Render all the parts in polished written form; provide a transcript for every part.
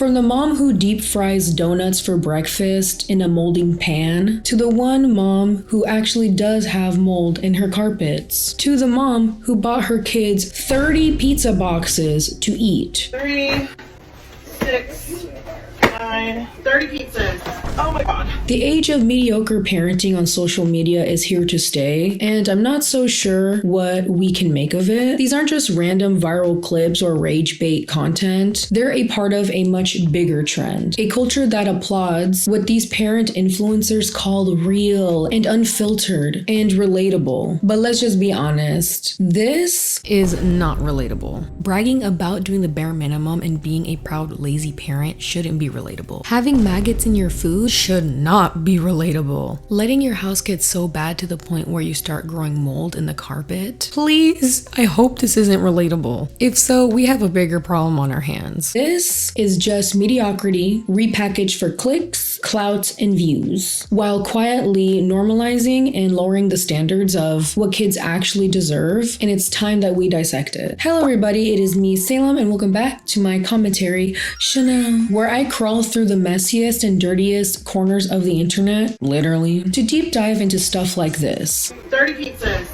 From the mom who deep fries donuts for breakfast in a molding pan, to the one mom who actually does have mold in her carpets, to the mom who bought her kids 30 pizza boxes to eat. 3, 6, 9, 30 pizzas. Oh my god. The age of mediocre parenting on social media is here to stay, and I'm not so sure what we can make of it. These aren't just random viral clips or rage bait content. They're a part of a much bigger trend, a culture that applauds what these parent influencers call real and unfiltered and relatable. But let's just be honest, this is not relatable. Bragging about doing the bare minimum and being a proud lazy parent shouldn't be relatable. Having maggots in your food should not be relatable. Letting your house get so bad to the point where you start growing mold in the carpet? Please, I hope this isn't relatable. If so, we have a bigger problem on our hands. This is just mediocrity repackaged for clicks, clout, and views, while quietly normalizing and lowering the standards of what kids actually deserve, and it's time that we dissect it. Hello everybody, it is me, Salem, and welcome back to my commentary, Chanel, where I crawl through the messiest and dirtiest corners of the internet, literally, to deep dive into stuff like this. 30 pizzas.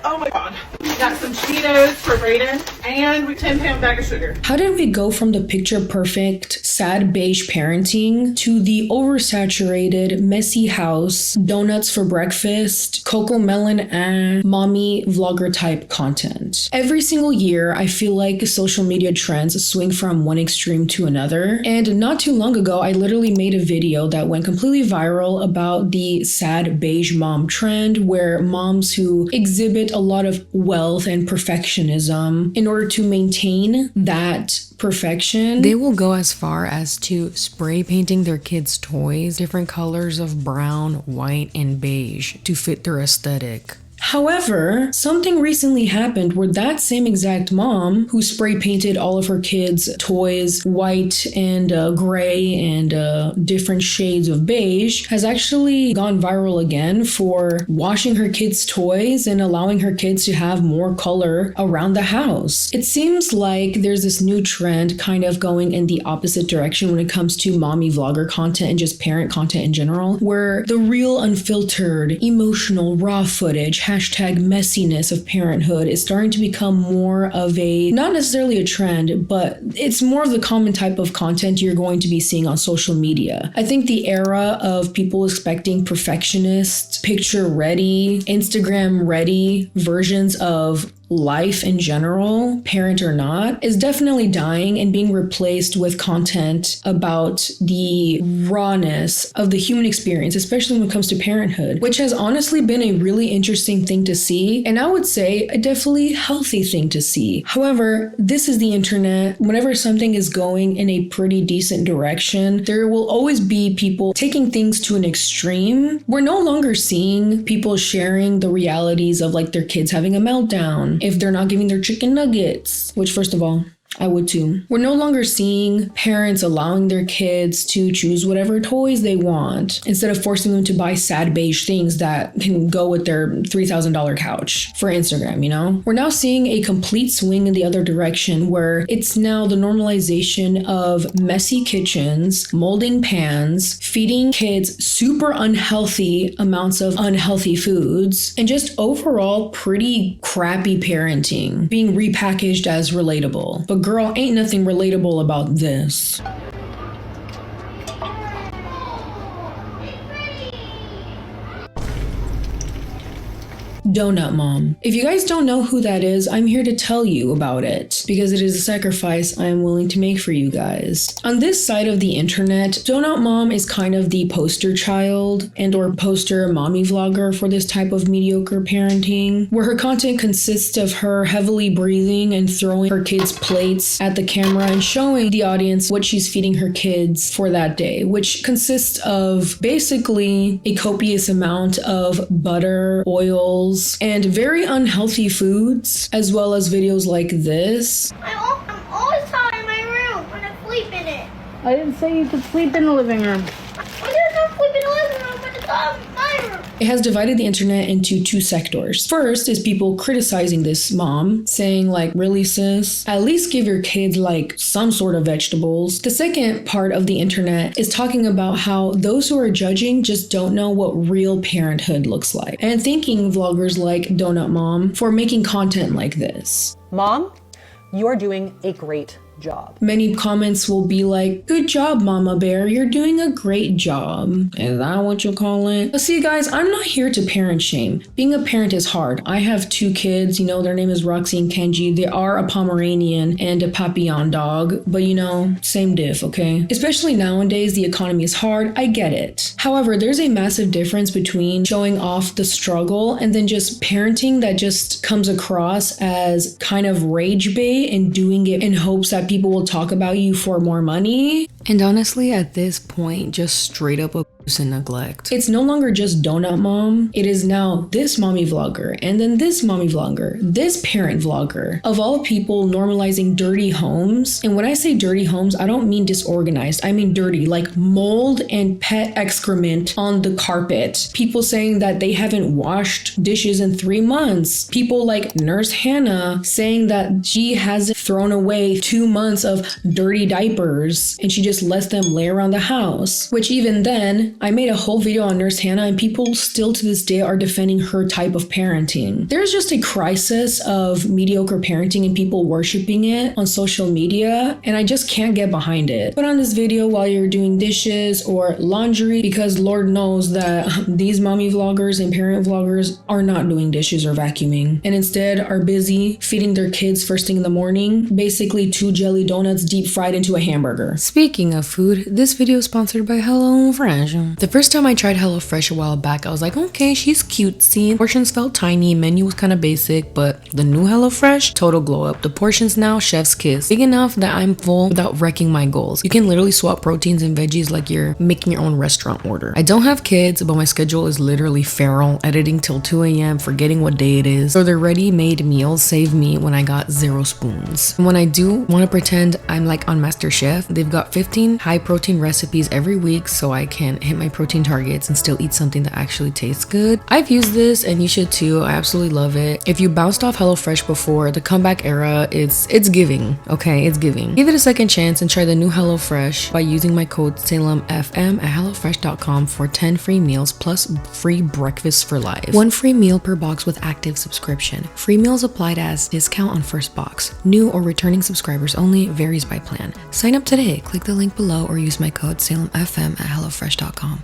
Oh my god. We got some Cheetos for Brayden and a 10-pound bag of sugar. How did we go from the picture perfect, sad beige parenting to the oversaturated, messy house, donuts for breakfast, cocoa melon mommy vlogger type content? Every single year, I feel like social media trends swing from one extreme to another. And not too long ago, I literally made a video that went completely viral about the sad beige mom trend, where moms who exhibit a lot of wealth and perfectionism in order to maintain that perfection, they will go as far as to spray painting their kids' toys different colors of brown, white, and beige to fit their aesthetic. However, something recently happened where that same exact mom who spray painted all of her kids' toys white and gray and different shades of beige has actually gone viral again for washing her kids' toys and allowing her kids to have more color around the house. It seems like there's this new trend kind of going in the opposite direction when it comes to mommy vlogger content and just parent content in general, where the real unfiltered, emotional, raw footage, hashtag messiness of parenthood is starting to become more of a, not necessarily a trend, but it's more of the common type of content you're going to be seeing on social media. I think the era of people expecting perfectionist, picture ready, Instagram ready versions of life in general, parent or not, is definitely dying and being replaced with content about the rawness of the human experience, especially when it comes to parenthood, which has honestly been a really interesting thing to see, and I would say a definitely healthy thing to see. However, this is the internet. Whenever something is going in a pretty decent direction, there will always be people taking things to an extreme. We're no longer seeing people sharing the realities of like their kids having a meltdown if they're not giving their chicken nuggets, which first of all, I would too. We're no longer seeing parents allowing their kids to choose whatever toys they want instead of forcing them to buy sad beige things that can go with their $3,000 couch for Instagram, you know? We're now seeing a complete swing in the other direction where it's now the normalization of messy kitchens, molding pans, feeding kids super unhealthy amounts of unhealthy foods, and just overall pretty crappy parenting being repackaged as relatable. But girl, ain't nothing relatable about this. Donut Mom. If you guys don't know who that is, I'm here to tell you about it because it is a sacrifice I am willing to make for you guys. On this side of the internet, Donut Mom is kind of the poster child and or poster mommy vlogger for this type of mediocre parenting, where her content consists of her heavily breathing and throwing her kids' plates at the camera and showing the audience what she's feeding her kids for that day, which consists of basically a copious amount of butter, oils, and very unhealthy foods, as well as videos like this. I'm always hot in my room when I sleep in it. I didn't say you could sleep in the living room. I don't know It has divided the internet into two sectors. First is people criticizing this mom, saying like, really sis, at least give your kids like some sort of vegetables. The second part of the internet is talking about how those who are judging just don't know what real parenthood looks like, and thanking vloggers like Donut Mom for making content like this. Mom, you're doing a great job. Many comments will be like, good job, Mama Bear, you're doing a great job. Is that what you call it? But see guys, I'm not here to parent shame. Being a parent is hard. I have two kids, you know, their name is Roxy and Kenji. They are a Pomeranian and a Papillon dog, but you know, same diff, okay? Especially nowadays, the economy is hard, I get it. However, there's a massive difference between showing off the struggle and then just parenting that just comes across as kind of rage bait and doing it in hopes that people will talk about you for more money. And honestly, at this point, just straight up abuse and neglect. It's no longer just Donut Mom. It is now this mommy vlogger, and then this mommy vlogger, this parent vlogger. Of all people, normalizing dirty homes. And when I say dirty homes, I don't mean disorganized. I mean dirty, like mold and pet excrement on the carpet. People saying that they haven't washed dishes in 3 months. People like Nurse Hannah saying that she hasn't thrown away 2 months of dirty diapers and she just lets them lay around the house. Which even then, I made a whole video on Nurse Hannah and people still to this day are defending her type of parenting. There's just a crisis of mediocre parenting and people worshiping it on social media, and I just can't get behind it. Put on this video while you're doing dishes or laundry, because Lord knows that these mommy vloggers and parent vloggers are not doing dishes or vacuuming, and instead are busy feeding their kids first thing in the morning, basically 2 jelly donuts deep fried into a hamburger. Speaking of food, this video is sponsored by HelloFresh. The first time I tried HelloFresh a while back, I was like, okay, she's cutesy. Portions felt tiny, menu was kind of basic, but the new HelloFresh, total glow up. The portions now, chef's kiss. Big enough that I'm full without wrecking my goals. You can literally swap proteins and veggies like you're making your own restaurant order. I don't have kids, but my schedule is literally feral, editing till 2 a.m., forgetting what day it is. So the ready-made meals save me when I got 0 spoons. And when I do want to pretend I'm like on MasterChef, they've got 15 high protein recipes every week so I can hit my protein targets and still eat something that actually tastes good. I've used this and you should too. I absolutely love it. If you bounced off HelloFresh before, the comeback era, it's giving, okay? It's giving. Give it a second chance and try the new HelloFresh by using my code SalemFM at HelloFresh.com for 10 free meals plus free breakfast for life. 1 free meal per box with active subscription. Free meals applied as discount on first box. New or returning subscribers only, varies by plan. Sign up today. Click the link below or use my code SalemFM at HelloFresh.com.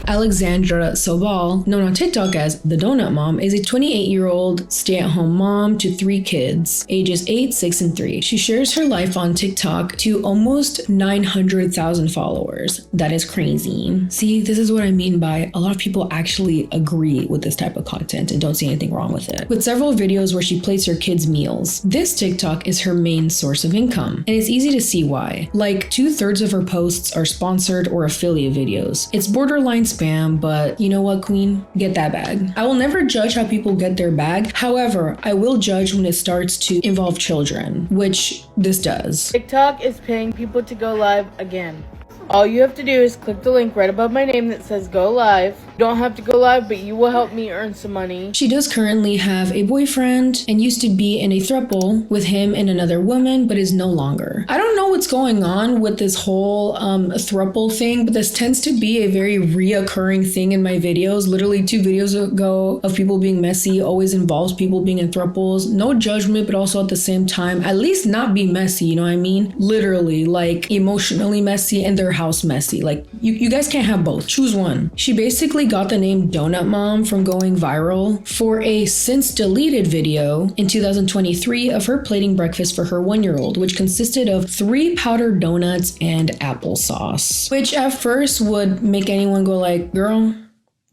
Alexandra Sobal, known on TikTok as the Donut Mom, is a 28-year-old stay-at-home mom to 3 kids, ages 8, 6, and 3. She shares her life on TikTok to almost 900,000 followers. That is crazy. See, this is what I mean by a lot of people actually agree with this type of content and don't see anything wrong with it. With several videos where she plates her kids' meals, this TikTok is her main source of income. And it's easy to see why. Like 2/3 of her posts are sponsored or affiliate videos. It's borderline spam, but you know what, queen? Get that bag. I will never judge how people get their bag. However, I will judge when it starts to involve children, which this does. TikTok is paying people to go live again. All you have to do is click the link right above my name that says go live. You don't have to go live, but you will help me earn some money. She does currently have a boyfriend and used to be in a throuple with him and another woman, but is no longer. I don't know what's going on with this whole throuple thing, but this tends to be a very reoccurring thing in my videos. Literally 2 videos ago of people being messy always involves people being in throuples. No judgment, but also at the same time, at least not be messy, you know what I mean? Literally, like emotionally messy and their house messy. Like you guys can't have both. Choose one. She basically got the name Donut Mom from going viral for a since deleted video in 2023 of her plating breakfast for her 1-year-old, which consisted of 3 powdered donuts and applesauce, which at first would make anyone go like, girl,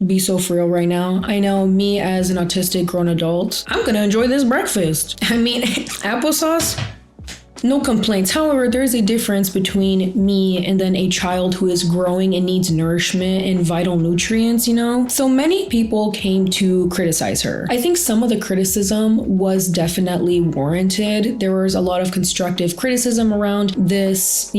be so for real right now. I know me as an autistic grown adult, I'm gonna enjoy this breakfast. I mean, applesauce, No complaints. However, there's a difference between me and then a child who is growing and needs nourishment and vital nutrients, you know? So many people came to criticize her. I think some of the criticism was definitely warranted. There was a lot of constructive criticism around this,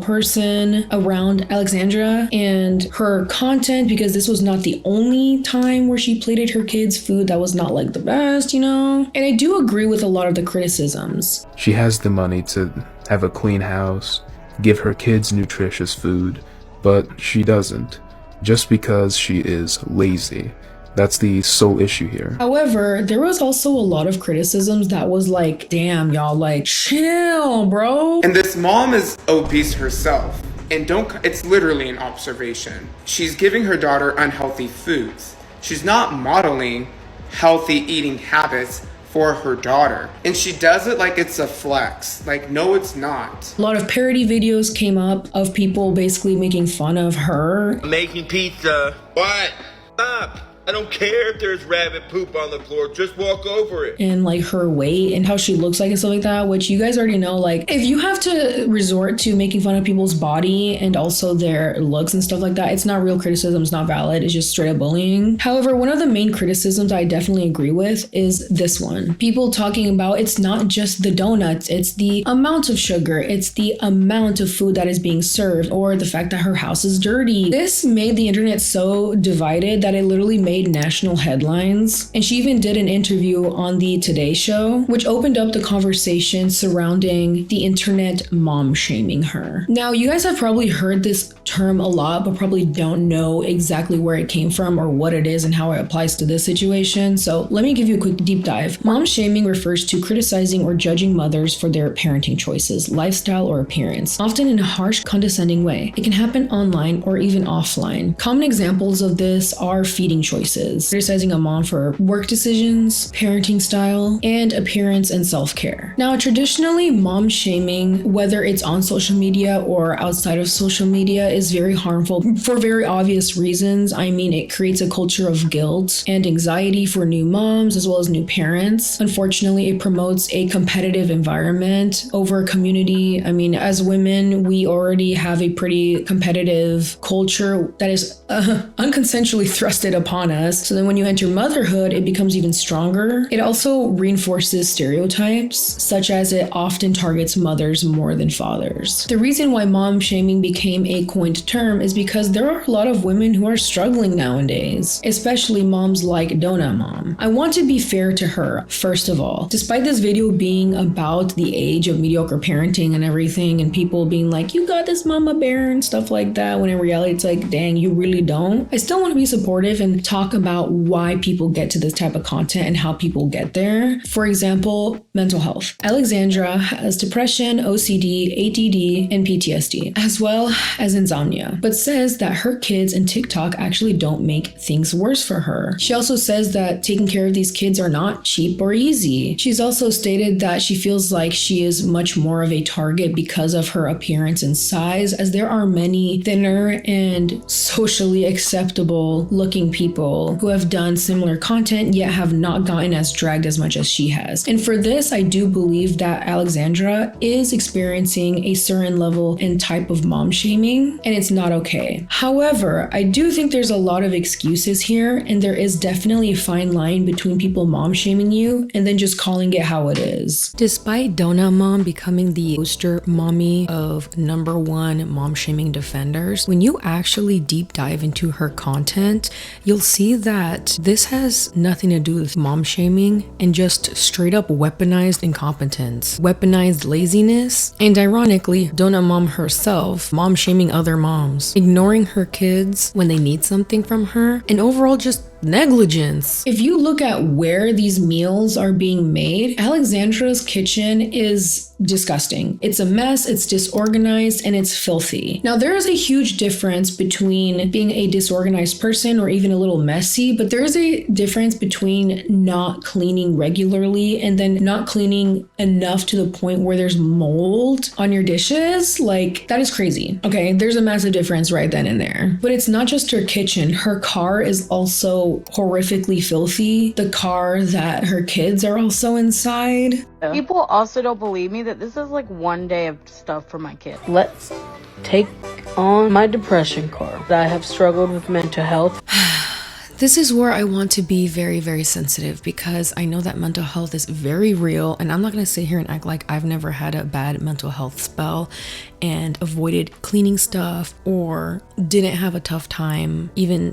person around Alexandra and her content, because this was not the only time where she plated her kids' food that was not like the best, And I do agree with a lot of the criticisms. She has the money to have a clean house, give her kids nutritious food, but she doesn't, just because she is lazy. That's the sole issue here. However, there was also a lot of criticisms that was like, damn, y'all, like, chill, bro. And this mom is obese herself. And it's literally an observation. She's giving her daughter unhealthy foods. She's not modeling healthy eating habits for her daughter. And she does it like it's a flex. Like, no, it's not. A lot of parody videos came up of people basically making fun of her. Making pizza. What? Stop. I don't care if there's rabbit poop on the floor, just walk over it. And like her weight and how she looks like and stuff like that, which you guys already know, like if you have to resort to making fun of people's body and also their looks and stuff like that, it's not real criticism, it's not valid, it's just straight up bullying. However, one of the main criticisms I definitely agree with is this one. People talking about it's not just the donuts, it's the amount of sugar, it's the amount of food that is being served, or the fact that her house is dirty. This made the internet so divided that it literally made national headlines, and she even did an interview on the Today Show, which opened up the conversation surrounding the internet mom shaming her. Now, you guys have probably heard this term a lot, but probably don't know exactly where it came from or what it is and how it applies to this situation. So let me give you a quick deep dive. Mom shaming refers to criticizing or judging mothers for their parenting choices, lifestyle, or appearance, often in a harsh, condescending way. It can happen online or even offline. Common examples of this are feeding choices, criticizing a mom for work decisions, parenting style, and appearance and self-care. Now, traditionally, mom shaming, whether it's on social media or outside of social media, is very harmful for very obvious reasons. I mean, it creates a culture of guilt and anxiety for new moms as well as new parents. Unfortunately, it promotes a competitive environment over community. I mean, as women, we already have a pretty competitive culture that is unconsensually thrusted upon us. So then when you enter motherhood, it becomes even stronger. It also reinforces stereotypes, such as it often targets mothers more than fathers. The reason why mom shaming became a coined term is because there are a lot of women who are struggling nowadays, especially moms like Donut Mom. I want to be fair to her, first of all. Despite this video being about the age of mediocre parenting and everything, and people being like, you got this mama bear and stuff like that, when in reality it's like, dang, you really don't. I still want to be supportive and talk about why people get to this type of content and how people get there. For example, mental health. Alexandra has depression, OCD, ADD, and PTSD, as well as insomnia, but says that her kids and TikTok actually don't make things worse for her. She also says that taking care of these kids are not cheap or easy. She's also stated that she feels like she is much more of a target because of her appearance and size, as there are many thinner and socially acceptable looking people who have done similar content yet have not gotten as dragged as much as she has. And for this, I do believe that Alexandra is experiencing a certain level and type of mom shaming, and it's not okay. However, I do think there's a lot of excuses here, and there is definitely a fine line between people mom shaming you and then just calling it how it is. Despite Donut Mom becoming the poster mommy of #1 mom shaming defenders, when you actually deep dive into her content, you'll see that this has nothing to do with mom shaming and just straight up weaponized incompetence, weaponized laziness, and ironically, Donut Mom herself mom shaming other moms, ignoring her kids when they need something from her, and overall just negligence. If you look at where these meals are being made, Alexandra's kitchen is disgusting. It's a mess, it's disorganized, and it's filthy. Now, there is a huge difference between being a disorganized person or even a little messy, but there is a difference between not cleaning regularly and then not cleaning enough to the point where there's mold on your dishes. Like, that is crazy. Okay, there's a massive difference right then and there. But it's not just her kitchen. Her car is also so horrifically filthy. The car that her kids are also inside. People also don't believe me that this is like one day of stuff for my kid. Let's take on my depression card. I have struggled with mental health. This is where I want to be very, very sensitive, because I know that mental health is very real, and I'm not going to sit here and act like I've never had a bad mental health spell and avoided cleaning stuff or didn't have a tough time even,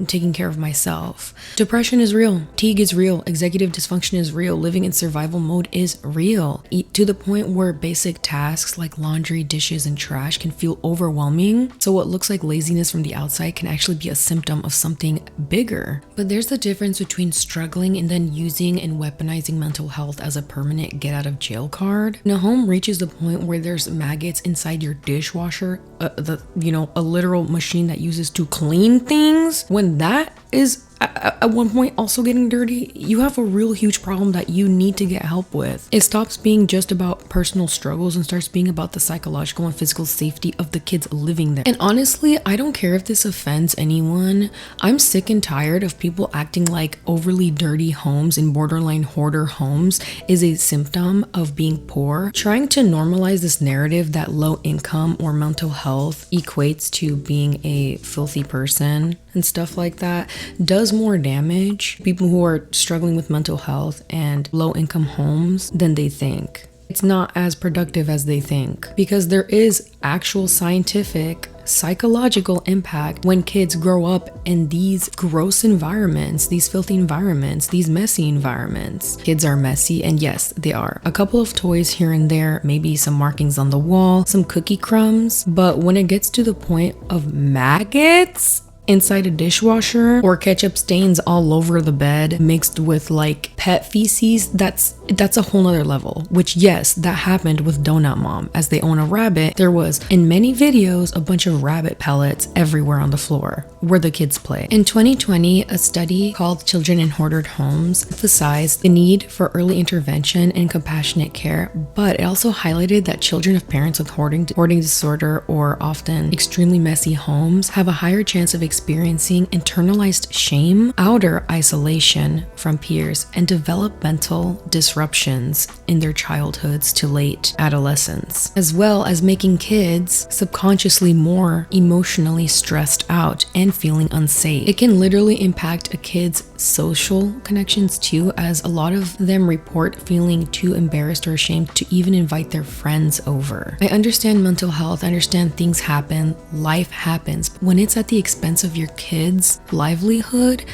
taking care of myself. Depression is real. Fatigue is real. Executive dysfunction is real. Living in survival mode is real. To the point where basic tasks like laundry, dishes, and trash can feel overwhelming. So what looks like laziness from the outside can actually be a symptom of something bigger. But there's the difference between struggling and then using and weaponizing mental health as a permanent get out of jail card. When a home reaches the point where there's maggots inside your dishwasher, a literal machine that uses to clean things, when that is at one point also getting dirty, you have a real huge problem that you need to get help with. It stops being just about personal struggles and starts being about the psychological and physical safety of the kids living there. And honestly, I don't care if this offends anyone. I'm sick and tired of people acting like overly dirty homes and borderline hoarder homes is a symptom of being poor. Trying to normalize this narrative that low income or mental health equates to being a filthy person and stuff like that does more damage people who are struggling with mental health and low income homes than they think. It's not as productive as they think, because there is actual scientific psychological impact when kids grow up in these gross environments, these filthy environments, these messy environments. Kids are messy, and yes, they are. A couple of toys here and there, maybe some markings on the wall, some cookie crumbs, but when it gets to the point of maggots inside a dishwasher or ketchup stains all over the bed mixed with like pet feces, that's a whole nother level. Which, yes, that happened with Donut Mom. As they own a rabbit, there was in many videos a bunch of rabbit pellets everywhere on the floor where the kids play. In 2020, a study called Children in Hoarded Homes emphasized the need for early intervention and compassionate care, but it also highlighted that children of parents with hoarding disorder or often extremely messy homes have a higher chance of experiencing internalized shame, outer isolation from peers, and developmental disruptions in their childhoods to late adolescence, as well as making kids subconsciously more emotionally stressed out and feeling unsafe. It can literally impact a kid's social connections too, as a lot of them report feeling too embarrassed or ashamed to even invite their friends over. I understand mental health, I understand things happen, life happens, but when it's at the expense of your kids' livelihood,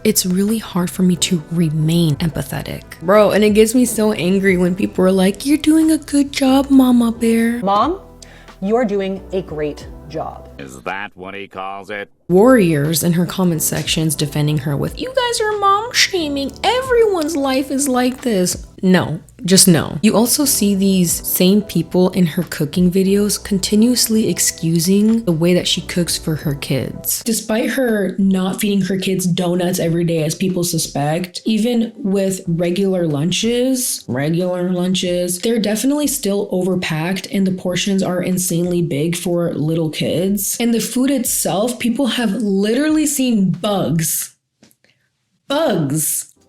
it's really hard for me to remain empathetic. Bro, and it gets me so angry when people are like, "You're doing a good job, Mama Bear." Mom, you are doing a great job. Is that what he calls it? Warriors in her comment sections defending her with, "You guys are mom shaming. Everyone's life is like this." No, just no. You also see these same people in her cooking videos continuously excusing the way that she cooks for her kids. Despite her not feeding her kids donuts every day as people suspect, even with regular lunches, they're definitely still overpacked and the portions are insanely big for little kids. And the food itself, people have literally seen bugs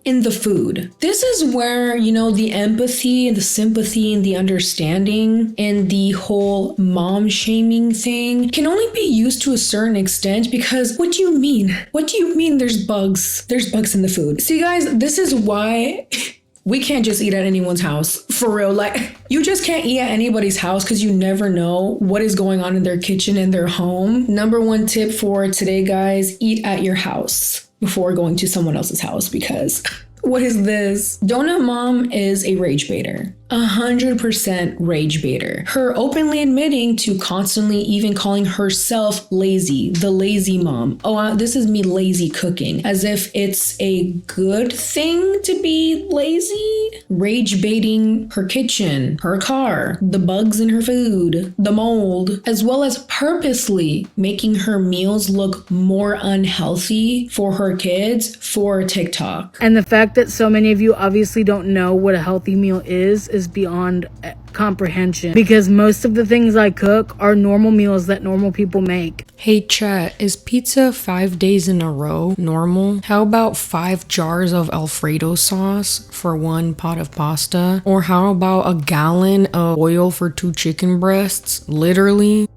in the food. This is where, the empathy and the sympathy and the understanding and the whole mom shaming thing can only be used to a certain extent, because what do you mean? What do you mean there's bugs? There's bugs in the food. See guys, this is why we can't just eat at anyone's house. For real, like you just can't eat at anybody's house because you never know what is going on in their kitchen and their home. Number one tip for today, guys, eat at your house before going to someone else's house, because what is this? Donut Mom is a rage baiter. 100% rage baiter. Her openly admitting to constantly even calling herself lazy, the lazy mom. Oh, this is me lazy cooking, as if it's a good thing to be lazy. Rage baiting her kitchen, her car, the bugs in her food, the mold, as well as purposely making her meals look more unhealthy for her kids for TikTok. And the fact that so many of you obviously don't know what a healthy meal is is beyond comprehension, because most of the things I cook are normal meals that normal people make. Hey chat, is pizza 5 days in a row normal? How about 5 jars of Alfredo sauce for 1 pot of pasta? Or how about a gallon of oil for 2 chicken breasts? Literally.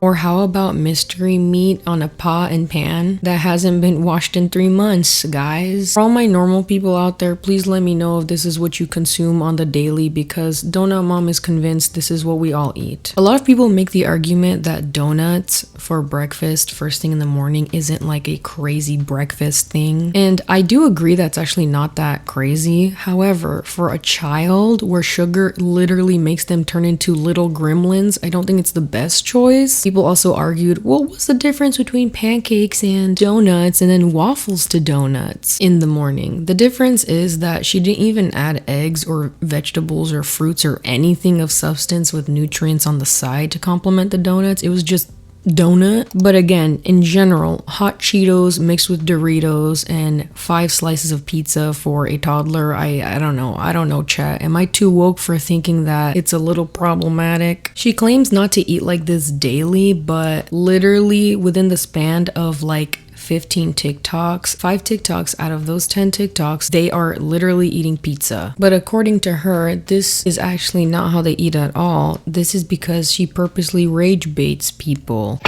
Or how about mystery meat on a pot and pan that hasn't been washed in 3 months, guys? For all my normal people out there, please let me know if this is what you consume on the daily, because Donut Mom is convinced this is what we all eat. A lot of people make the argument that donuts for breakfast first thing in the morning isn't like a crazy breakfast thing. And I do agree that's actually not that crazy. However, for a child where sugar literally makes them turn into little gremlins, I don't think it's the best choice. People also argued, well, what's the difference between pancakes and donuts and then waffles to donuts in the morning? The difference is that she didn't even add eggs or vegetables or fruits or anything of substance with nutrients on the side to complement the donuts. It was just donut. But again, in general, hot Cheetos mixed with Doritos and 5 slices of pizza for a toddler, I don't know chat. Am I too woke for thinking that it's a little problematic? She claims not to eat like this daily, but literally within the span of like 15 TikToks, 5 TikToks out of those 10 TikToks, they are literally eating pizza. But according to her, this is actually not how they eat at all. This is because she purposely rage baits people.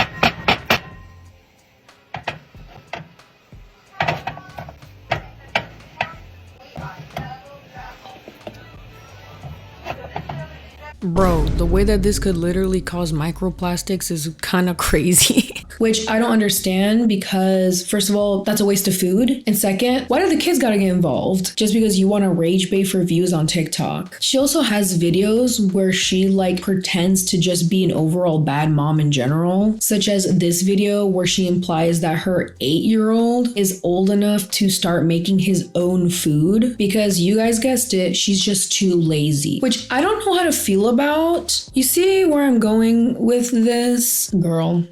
Bro, the way that this could literally cause microplastics is kind of crazy. Which I don't understand, because first of all, that's a waste of food. And second, why do the kids gotta get involved just because you want to rage bait for views on TikTok? She also has videos where she like pretends to just be an overall bad mom in general, such as this video where she implies that her 8-year-old is old enough to start making his own food because, you guys guessed it, she's just too lazy, which I don't know how to feel about. You see where I'm going with this? Girl,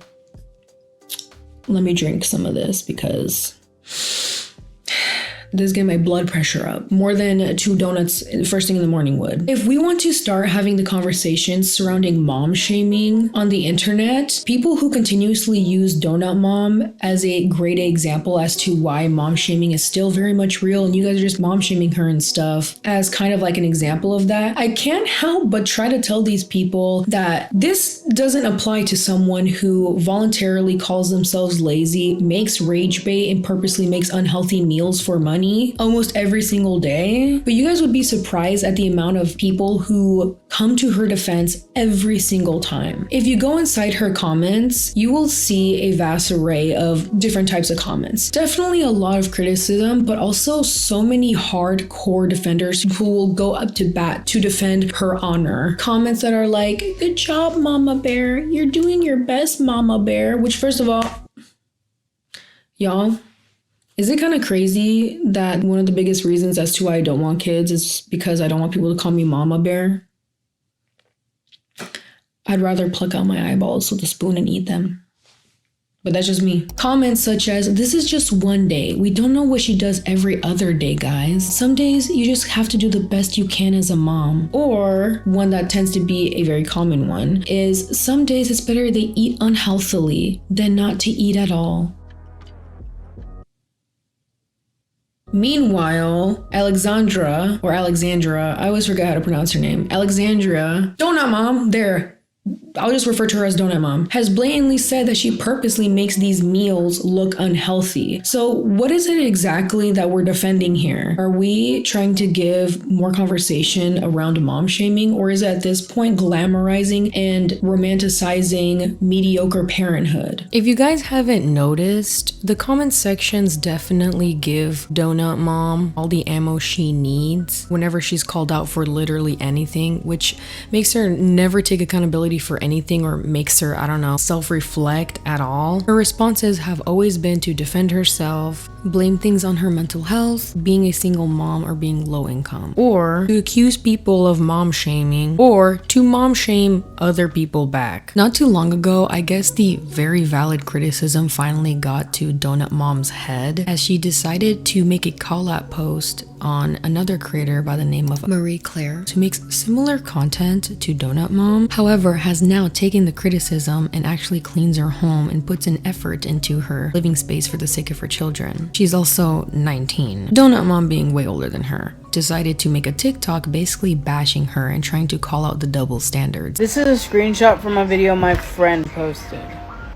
let me drink some of this because this is getting my blood pressure up more than 2 donuts first thing in the morning would. If we want to start having the conversations surrounding mom shaming on the internet, people who continuously use Donut Mom as a great example as to why mom shaming is still very much real, and you guys are just mom shaming her and stuff as kind of like an example of that, I can't help but try to tell these people that this doesn't apply to someone who voluntarily calls themselves lazy, makes rage bait, and purposely makes unhealthy meals for money almost every single day. But you guys would be surprised at the amount of people who come to her defense every single time. If you go inside her comments, you will see a vast array of different types of comments. Definitely a lot of criticism, but also so many hardcore defenders who will go up to bat to defend her honor. Comments that are like, good job, Mama Bear. You're doing your best, Mama Bear. Which, first of all, y'all, is it kind of crazy that one of the biggest reasons as to why I don't want kids is because I don't want people to call me Mama Bear? I'd rather pluck out my eyeballs with a spoon and eat them. But that's just me. Comments such as, this is just one day. We don't know what she does every other day, guys. Some days you just have to do the best you can as a mom. Or one that tends to be a very common one is, some days it's better they eat unhealthily than not to eat at all. Meanwhile, Alexandra, I always forget how to pronounce her name. Alexandria, Donut Mom, there. I'll just refer to her as Donut Mom, has blatantly said that she purposely makes these meals look unhealthy. So what is it exactly that we're defending here? Are we trying to give more conversation around mom shaming, or is it at this point glamorizing and romanticizing mediocre parenthood? If you guys haven't noticed, the comment sections definitely give Donut Mom all the ammo she needs whenever she's called out for literally anything, which makes her never take accountability for anything or makes her, I don't know, self-reflect at all. Her responses have always been to defend herself, blame things on her mental health, being a single mom, or being low income, or to accuse people of mom shaming, or to mom shame other people back. Not too long ago, I guess the very valid criticism finally got to Donut Mom's head as she decided to make a call-out post on another creator by the name of Marie Claire, who makes similar content to Donut Mom, however has now taken the criticism and actually cleans her home and puts an effort into her living space for the sake of her children. She's also 19. Donut Mom, being way older than her, decided to make a TikTok basically bashing her and trying to call out the double standards. This is a screenshot from a video my friend posted.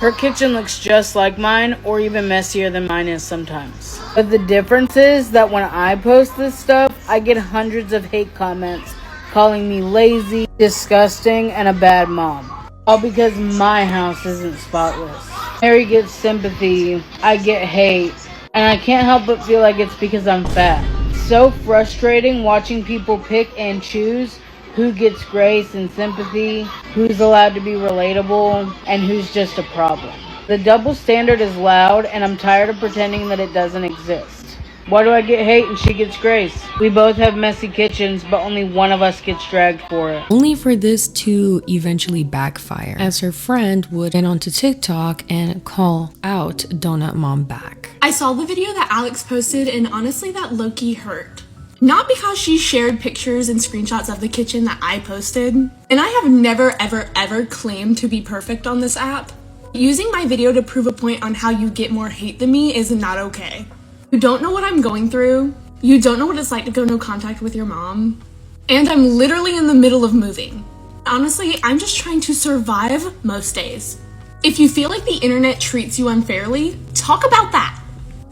Her kitchen looks just like mine, or even messier than mine is sometimes. But the difference is that when I post this stuff, I get hundreds of hate comments calling me lazy, disgusting, and a bad mom. All because my house isn't spotless. Mary gets sympathy, I get hate, and I can't help but feel like it's because I'm fat. So frustrating watching people pick and choose who gets grace and sympathy, who's allowed to be relatable, and who's just a problem. The double standard is loud, and I'm tired of pretending that it doesn't exist. Why do I get hate and she gets grace? We both have messy kitchens, but only one of us gets dragged for it. Only for this to eventually backfire, as her friend would get onto TikTok and call out Donut Mom back. I saw the video that Alex posted, and honestly that low-key hurt. Not because she shared pictures and screenshots of the kitchen that I posted, and I have never ever claimed to be perfect on this app. Using my video to prove a point on how you get more hate than me is not okay. You don't know what I'm going through, you don't know what it's like to go no contact with your mom, and I'm literally in the middle of moving. Honestly, I'm just trying to survive most days. If you feel like the internet treats you unfairly, talk about that.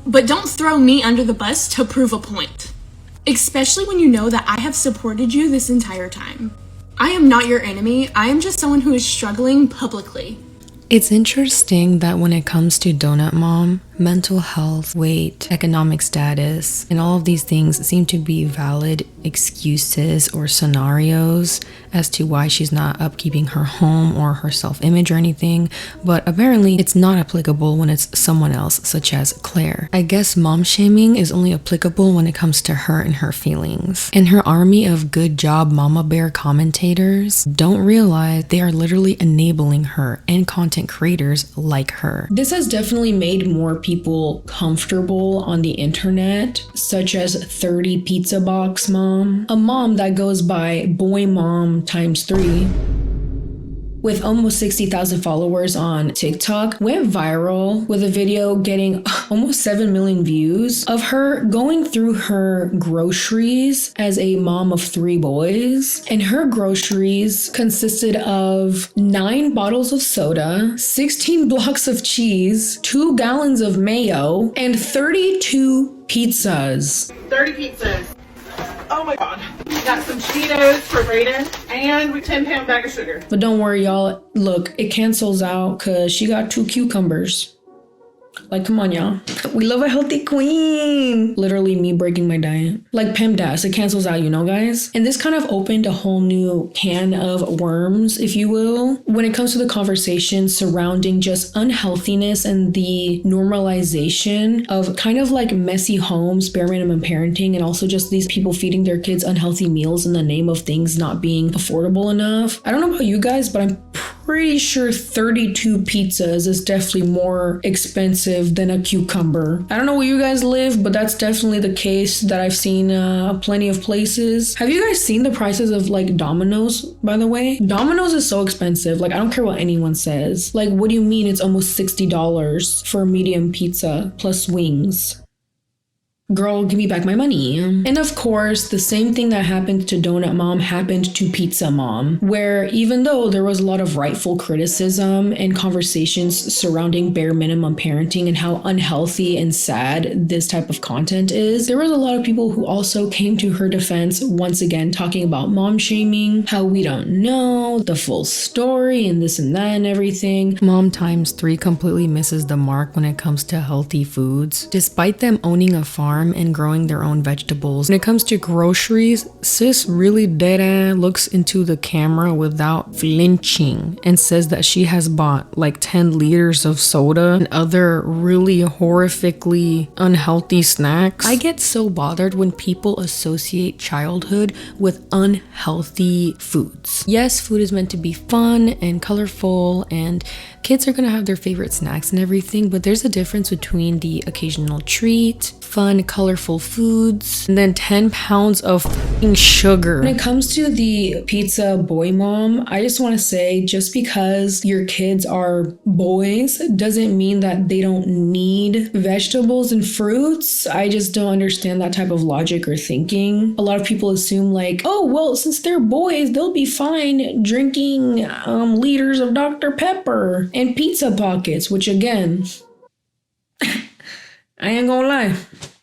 But don't throw me under the bus to prove a point. Especially when you know that I have supported you this entire time. I am not your enemy, I am just someone who is struggling publicly. It's interesting that when it comes to Donut Mom, mental health, weight, economic status, and all of these things seem to be valid excuses or scenarios as to why she's not upkeeping her home or her self-image or anything, but apparently it's not applicable when it's someone else, such as Claire. I guess mom shaming is only applicable when it comes to her and her feelings. And her army of good job mama bear commentators don't realize they are literally enabling her and content creators like her. This has definitely made more people comfortable on the internet, such as 30 Pizza Box Mom, a mom that goes by Boy Mom ×3. With almost 60,000 followers on TikTok, went viral with a video getting almost 7 million views of her going through her groceries as a mom of 3 boys. And her groceries consisted of 9 bottles of soda, 16 blocks of cheese, 2 gallons of mayo, and 32 pizzas. 30 pizzas. Oh my god. We got some Cheetos for Brayden and we 10-pound bag of sugar. But don't worry, y'all. Look, it cancels out because she got 2 cucumbers. Like, come on, y'all. We love a healthy queen. Literally me breaking my diet. Like PEMDAS, it cancels out, you know, guys? And this kind of opened a whole new can of worms, if you will, when it comes to the conversation surrounding just unhealthiness and the normalization of kind of like messy homes, bare minimum parenting, and also just these people feeding their kids unhealthy meals in the name of things not being affordable enough. I don't know about you guys, but I'm pretty sure 32 pizzas is definitely more expensive than a cucumber. I don't know where you guys live, but that's definitely the case that I've seen plenty of places. Have you guys seen the prices of like Domino's, by the way? Domino's is so expensive. Like, I don't care what anyone says. Like, what do you mean it's almost $60 for a medium pizza plus wings? Girl, give me back my money. And of course, the same thing that happened to Donut Mom happened to Pizza Mom, where even though there was a lot of rightful criticism and conversations surrounding bare minimum parenting and how unhealthy and sad this type of content is, there was a lot of people who also came to her defense, once again talking about mom shaming, how we don't know the full story and this and that and everything. Mom ×3 completely misses the mark when it comes to healthy foods. Despite them owning a farm and growing their own vegetables, when it comes to groceries, sis really dead-ass looks into the camera without flinching and says that she has bought like 10 liters of soda and other really horrifically unhealthy snacks. I get so bothered when people associate childhood with unhealthy foods. Yes, food is meant to be fun and colorful, and kids are gonna have their favorite snacks and everything, but there's a difference between the occasional treat, fun, colorful foods, and then 10 pounds of f***ing sugar. When it comes to the pizza boy mom, I just want to say, just because your kids are boys doesn't mean that they don't need vegetables and fruits. I just don't understand that type of logic or thinking. A lot of people assume like, oh, well, since they're boys, they'll be fine drinking liters of Dr. Pepper and pizza pockets, which again, I ain't gonna lie,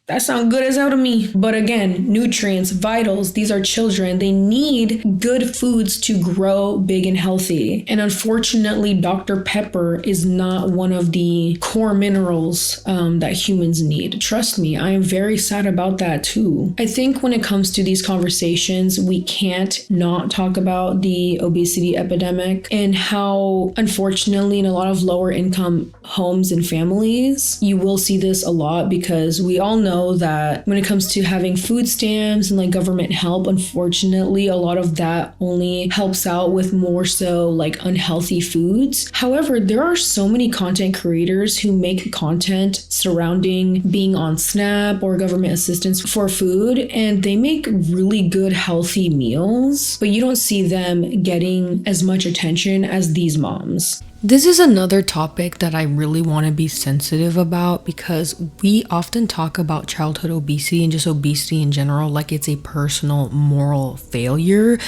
that sounds good as hell to me. But again, nutrients, vitals, these are children. They need good foods to grow big and healthy. And unfortunately, Dr. Pepper is not one of the core minerals that humans need. Trust me, I am very sad about that too. I think when it comes to these conversations, we can't not talk about the obesity epidemic and how, unfortunately, in a lot of lower income homes and families, you will see this a lot because we all know that when it comes to having food stamps and like government help, unfortunately, a lot of that only helps out with more so like unhealthy foods. However, there are so many content creators who make content surrounding being on SNAP or government assistance for food, and they make really good healthy meals, but you don't see them getting as much attention as these moms. This is another topic that I really want to be sensitive about because we often talk about childhood obesity and just obesity in general like it's a personal moral failure.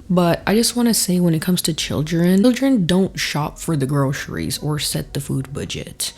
But I just want to say, when it comes to children don't shop for the groceries or set the food budget.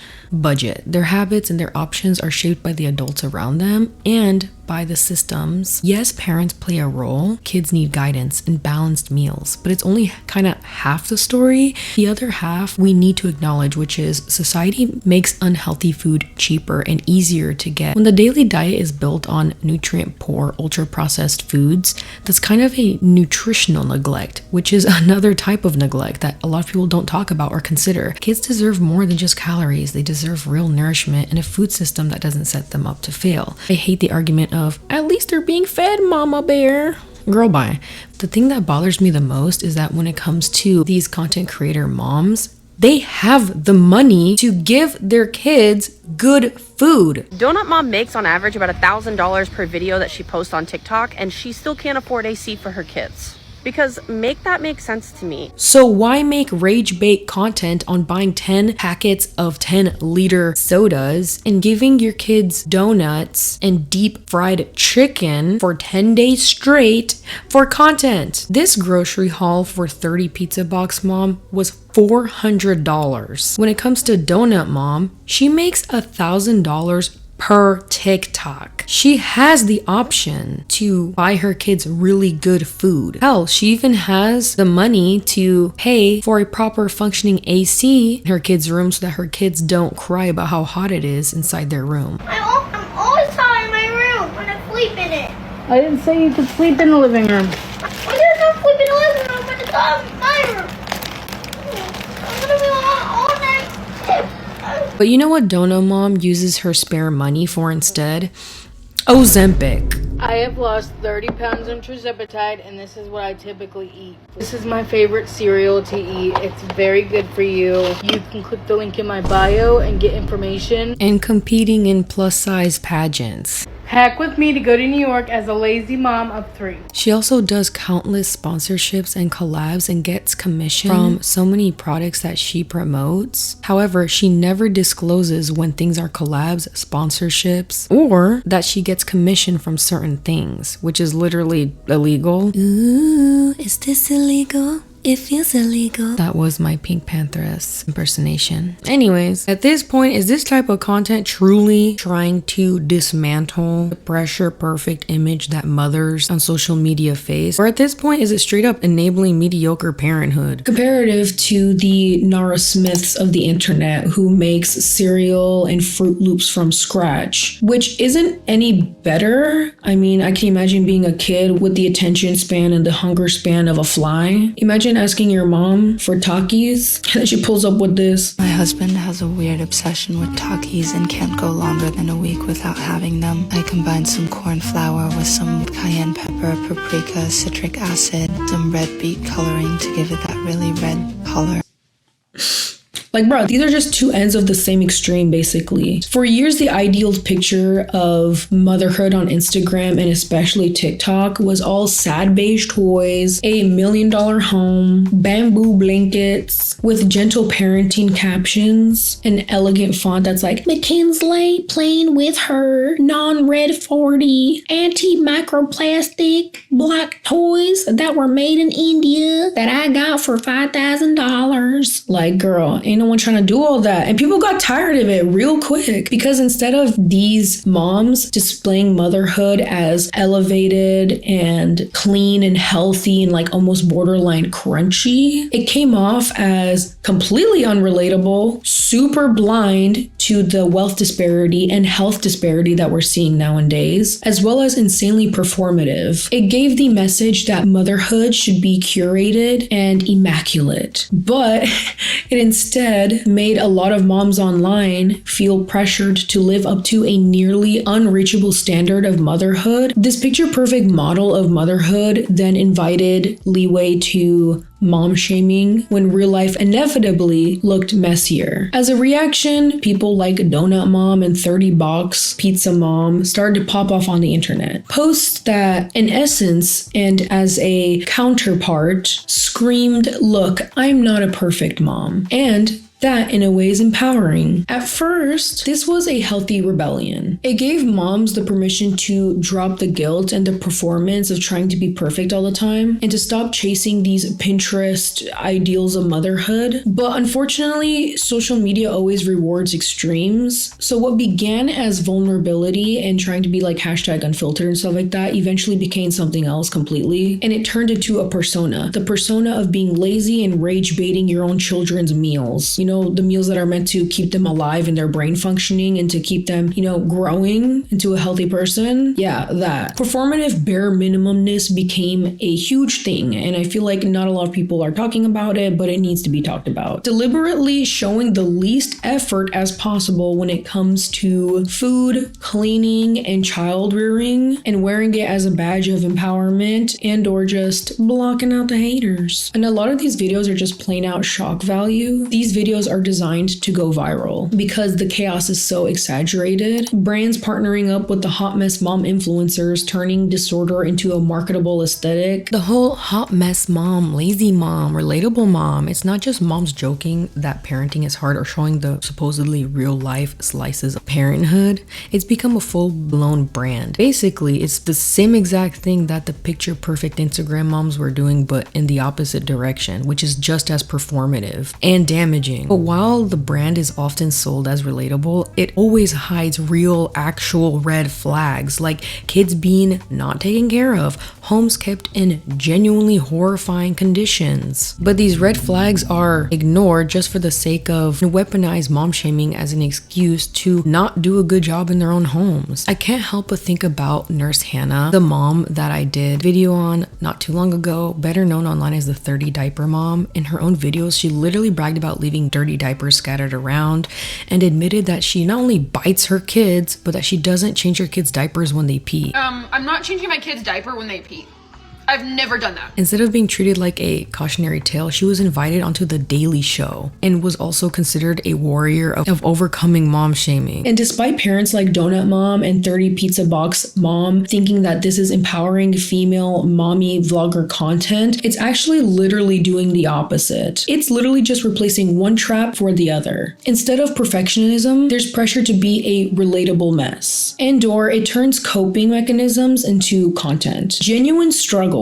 Their habits and their options are shaped by the adults around them and by the systems. Yes, parents play a role. Kids need guidance and balanced meals, but it's only kind of half the story. The other half we need to acknowledge, which is society makes unhealthy food cheaper and easier to get. When the daily diet is built on nutrient poor, ultra processed foods, that's kind of a nutritional neglect, which is another type of neglect that a lot of people don't talk about or consider. Kids deserve more than just calories. They deserve real nourishment and a food system that doesn't set them up to fail. I hate the argument of, at least they're being fed, mama bear. Girl, bye. The thing that bothers me the most is that when it comes to these content creator moms, they have the money to give their kids good food. Donut Mom makes on average about $1,000 per video that she posts on TikTok, and she still can't afford AC for her kids. Because make that make sense to me. So why make rage bait content on buying 10 packets of 10-liter sodas and giving your kids donuts and deep fried chicken for 10 days straight for content? This grocery haul for 30 pizza box mom was $400. When it comes to Donut Mom, she makes $1,000 per TikTok. She has the option to buy her kids really good food. Hell, she even has the money to pay for a proper functioning AC in her kids' room so that her kids don't cry about how hot it is inside their room. I'm always hot in my room when I sleep in it. I didn't say you could sleep in the living room. I didn't know sleep in the living room, but it's all in my room. I'm gonna be hot all night. But you know what Donut Mom uses her spare money for instead? Ozempic. I have lost 30 pounds in tirzepatide, and this is what I typically eat. This is my favorite cereal to eat. It's very good for you. You can click the link in my bio and get information. And competing in plus-size pageants. Hack with me to go to New York as a lazy mom of 3. She also does countless sponsorships and collabs and gets commission from so many products that she promotes. However, she never discloses when things are collabs, sponsorships, or that she gets commission from certain things, which is literally illegal. Ooh, is this illegal? It feels illegal. That was my Pink Pantheress impersonation. Anyways, at this point, is this type of content truly trying to dismantle the pressure perfect image that mothers on social media face? Or at this point, is it straight up enabling mediocre parenthood? Comparative to the Nara Smiths of the internet who makes cereal and Fruit Loops from scratch, which isn't any better. I mean, I can imagine being a kid with the attention span and the hunger span of a fly. Imagine asking your mom for Takis and she pulls up with this. My husband has a weird obsession with Takis and can't go longer than a week without having them. I combine some corn flour with some cayenne pepper, paprika, citric acid, some red beet coloring to give it that really red color. Like, bro, these are just two ends of the same extreme, basically. For years, the ideal picture of motherhood on Instagram and especially TikTok was all sad beige toys, $1 million home, bamboo blankets with gentle parenting captions, an elegant font that's like McKinsley playing with her, non-red 40, anti-microplastic black toys that were made in India that I got for $5,000. Like, girl, ain't no one trying to do all that. And people got tired of it real quick because instead of these moms displaying motherhood as elevated and clean and healthy and like almost borderline crunchy, it came off as completely unrelatable, super blind to the wealth disparity and health disparity that we're seeing nowadays, as well as insanely performative. It gave the message that motherhood should be curated and immaculate, but it instead made a lot of moms online feel pressured to live up to a nearly unreachable standard of motherhood. This picture-perfect model of motherhood then invited leeway to mom shaming when real life inevitably looked messier. As a reaction, people like Donut Mom and 30 Box Pizza Mom started to pop off on the internet. Posts that, in essence, and as a counterpart, screamed, "Look, I'm not a perfect mom." And that, in a way, is empowering. At first, this was a healthy rebellion. It gave moms the permission to drop the guilt and the performance of trying to be perfect all the time and to stop chasing these Pinterest ideals of motherhood. But unfortunately, social media always rewards extremes. So what began as vulnerability and trying to be like hashtag unfiltered and stuff like that eventually became something else completely. And it turned into a persona. The persona of being lazy and rage baiting your own children's meals. You know, the meals that are meant to keep them alive and their brain functioning and to keep them, you know, growing into a healthy person. Yeah, that. Performative bare minimumness became a huge thing, and I feel like not a lot of people are talking about it, but it needs to be talked about. Deliberately showing the least effort as possible when it comes to food, cleaning, and child rearing, and wearing it as a badge of empowerment and or just blocking out the haters. And a lot of these videos are just plain out shock value. These videos are designed to go viral because the chaos is so exaggerated. Brands partnering up with the hot mess mom influencers, turning disorder into a marketable aesthetic. The whole hot mess mom, lazy mom, relatable mom, it's not just moms joking that parenting is hard or showing the supposedly real life slices of parenthood. It's become a full-blown brand. Basically, it's the same exact thing that the picture perfect Instagram moms were doing, but in the opposite direction, which is just as performative and damaging. But while the brand is often sold as relatable, it always hides real, actual red flags, like kids being not taken care of, homes kept in genuinely horrifying conditions. But these red flags are ignored just for the sake of weaponized mom shaming as an excuse to not do a good job in their own homes. I can't help but think about Nurse Hannah, the mom that I did video on not too long ago, better known online as the 30 diaper mom. In her own videos, she literally bragged about leaving dirty diapers scattered around and admitted that she not only bites her kids, but that she doesn't change her kids' diapers when they pee. I'm not changing my kid's diaper when they pee. I've never done that. Instead of being treated like a cautionary tale, she was invited onto The Daily Show and was also considered a warrior of overcoming mom shaming. And despite parents like Donut Mom and 30 Pizza Box Mom thinking that this is empowering female mommy vlogger content, it's actually literally doing the opposite. It's literally just replacing one trap for the other. Instead of perfectionism, there's pressure to be a relatable mess. And or it turns coping mechanisms into content. Genuine struggles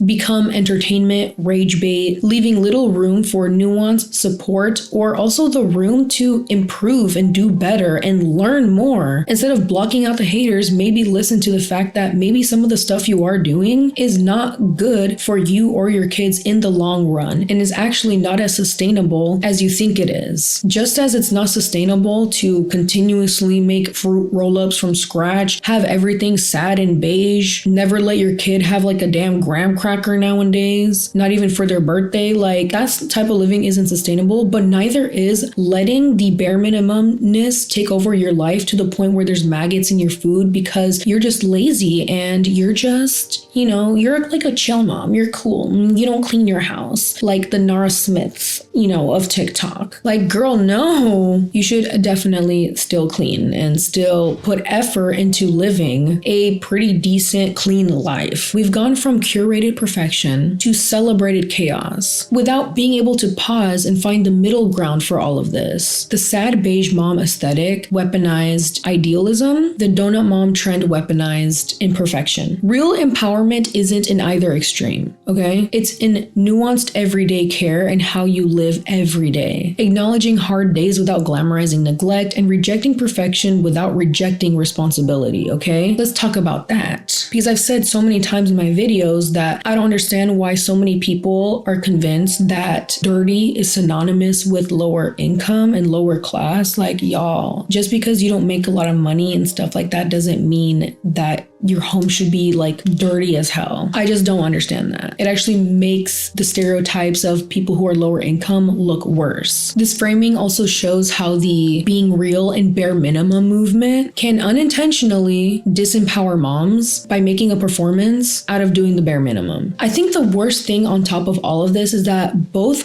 become entertainment, rage bait, leaving little room for nuance, support, or also the room to improve and do better and learn more. Instead of blocking out the haters, maybe listen to the fact that maybe some of the stuff you are doing is not good for you or your kids in the long run and is actually not as sustainable as you think it is. Just as it's not sustainable to continuously make fruit roll-ups from scratch, have everything sad and beige, never let your kid have like a damn graham cracker nowadays, not even for their birthday. Like, that type of living isn't sustainable, but neither is letting the bare minimumness take over your life to the point where there's maggots in your food because you're just lazy and you're just, you're like a chill mom. You're cool. You don't clean your house like the Nara Smiths, of TikTok. Like, girl, no. You should definitely still clean and still put effort into living a pretty decent, clean life. We've gone from curated perfection to celebrated chaos without being able to pause and find the middle ground for all of this. The sad beige mom aesthetic weaponized idealism, the donut mom trend weaponized imperfection. Real empowerment isn't in either extreme, okay? It's in nuanced everyday care and how you live every day. Acknowledging hard days without glamorizing neglect and rejecting perfection without rejecting responsibility, okay? Let's talk about that. Because I've said so many times in my videos that I don't understand why so many people are convinced that dirty is synonymous with lower income and lower class. Like, y'all, just because you don't make a lot of money and stuff like that doesn't mean that your home should be like dirty as hell. I just don't understand that. It actually makes the stereotypes of people who are lower income look worse. This framing also shows how the being real and bare minimum movement can unintentionally disempower moms by making a performance out of doing the bare minimum. I think the worst thing on top of all of this is that both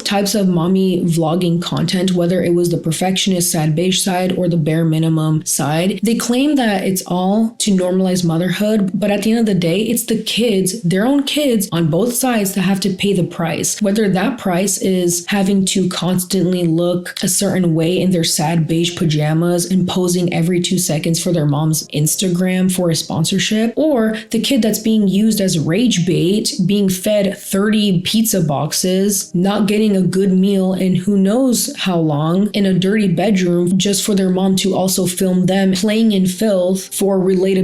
types of mommy vlogging content, whether it was the perfectionist sad beige side or the bare minimum side, they claim that it's all to normalize motherhood, but at the end of the day, it's the kids, their own kids on both sides that have to pay the price. Whether that price is having to constantly look a certain way in their sad beige pajamas and posing every 2 seconds for their mom's Instagram for a sponsorship, or the kid that's being used as rage bait, being fed 30 pizza boxes, not getting a good meal in who knows how long in a dirty bedroom just for their mom to also film them playing in filth for relatability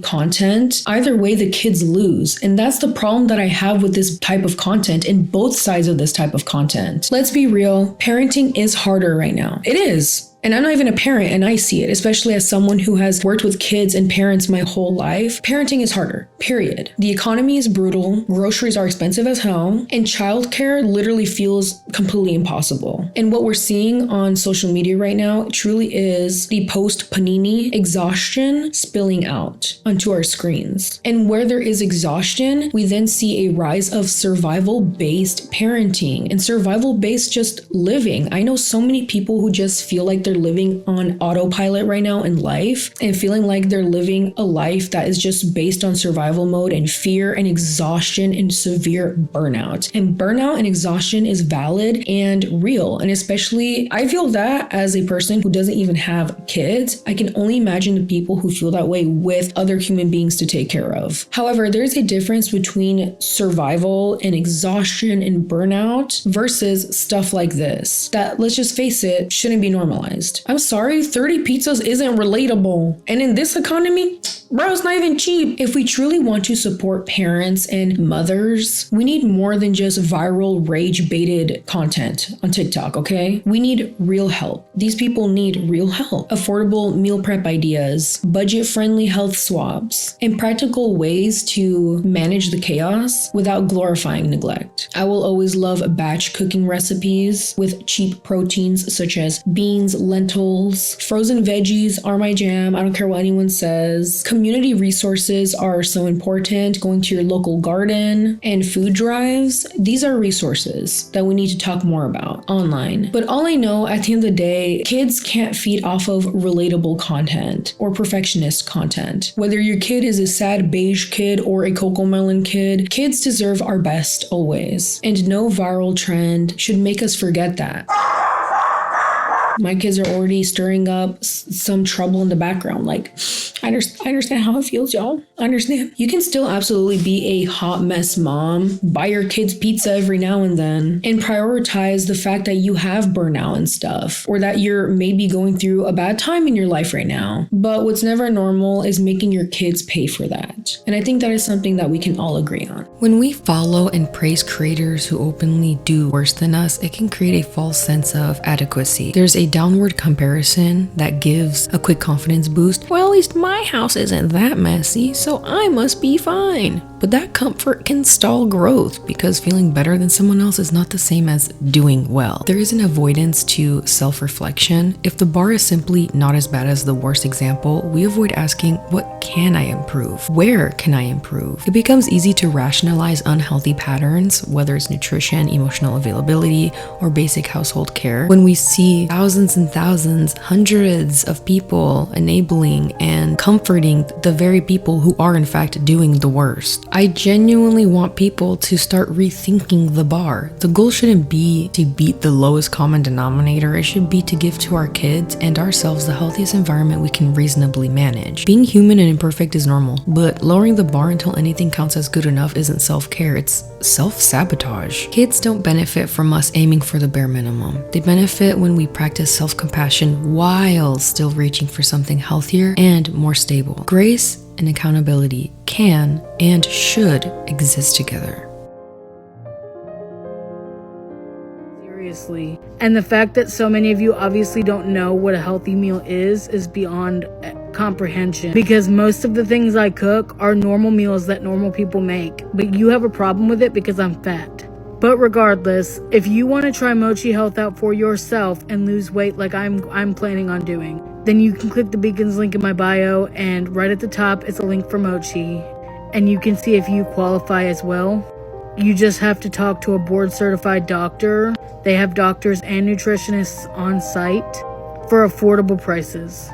content. Either way, the kids lose. And that's the problem that I have with this type of content and both sides of this type of content. Let's be real, parenting is harder right now. It is. And I'm not even a parent and I see it, especially as someone who has worked with kids and parents my whole life. Parenting is harder, period. The economy is brutal, groceries are expensive as hell, and childcare literally feels completely impossible. And what we're seeing on social media right now truly is the post-panini exhaustion spilling out onto our screens. And where there is exhaustion, we then see a rise of survival-based parenting and survival-based just living. I know so many people who just feel like they're living on autopilot right now in life and feeling like they're living a life that is just based on survival mode and fear and exhaustion and severe burnout. And burnout and exhaustion is valid and real. And especially, I feel that as a person who doesn't even have kids, I can only imagine the people who feel that way with other human beings to take care of. However, there's a difference between survival and exhaustion and burnout versus stuff like this that, let's just face it, shouldn't be normalized. I'm sorry, 30 pizzas isn't relatable. And in this economy, bro, it's not even cheap. If we truly want to support parents and mothers, we need more than just viral rage-baited content on TikTok, okay? We need real help. These people need real help. Affordable meal prep ideas, budget-friendly health swaps, and practical ways to manage the chaos without glorifying neglect. I will always love batch cooking recipes with cheap proteins such as beans, lentils, frozen veggies are my jam. I don't care what anyone says. Community resources are so important. Going to your local garden and food drives. These are resources that we need to talk more about online. But all I know at the end of the day, kids can't feed off of relatable content or perfectionist content. Whether your kid is a sad beige kid or a cocoa melon kid, kids deserve our best always. And no viral trend should make us forget that. My kids are already stirring up some trouble in the background. Like, I understand how it feels, y'all. I understand. You can still absolutely be a hot mess mom, buy your kids pizza every now and then, and prioritize the fact that you have burnout and stuff, or that you're maybe going through a bad time in your life right now. But what's never normal is making your kids pay for that. And I think that is something that we can all agree on. When we follow and praise creators who openly do worse than us, it can create a false sense of adequacy. There's a a downward comparison that gives a quick confidence boost. Well, at least my house isn't that messy, so I must be fine. But that comfort can stall growth because feeling better than someone else is not the same as doing well. There is an avoidance to self-reflection. If the bar is simply not as bad as the worst example, we avoid asking, what can I improve? Where can I improve? It becomes easy to rationalize unhealthy patterns, whether it's nutrition, emotional availability, or basic household care, when we see thousands and thousands, hundreds of people enabling and comforting the very people who are in fact doing the worst. I genuinely want people to start rethinking the bar. The goal shouldn't be to beat the lowest common denominator. It should be to give to our kids and ourselves the healthiest environment we can reasonably manage. Being human and imperfect is normal, but lowering the bar until anything counts as good enough isn't self-care, it's self-sabotage. Kids don't benefit from us aiming for the bare minimum. They benefit when we practice self-compassion while still reaching for something healthier and more stable. Grace and accountability can and should exist together. Seriously. And the fact that so many of you obviously don't know what a healthy meal is beyond comprehension. Because most of the things I cook are normal meals that normal people make. But you have a problem with it because I'm fat. But regardless, if you want to try Mochi Health out for yourself and lose weight like I'm planning on doing, then you can click the Beacons link in my bio, and right at the top is a link for Mochi, and you can see if you qualify as well. You just have to talk to a board-certified doctor. They have doctors and nutritionists on site for affordable prices.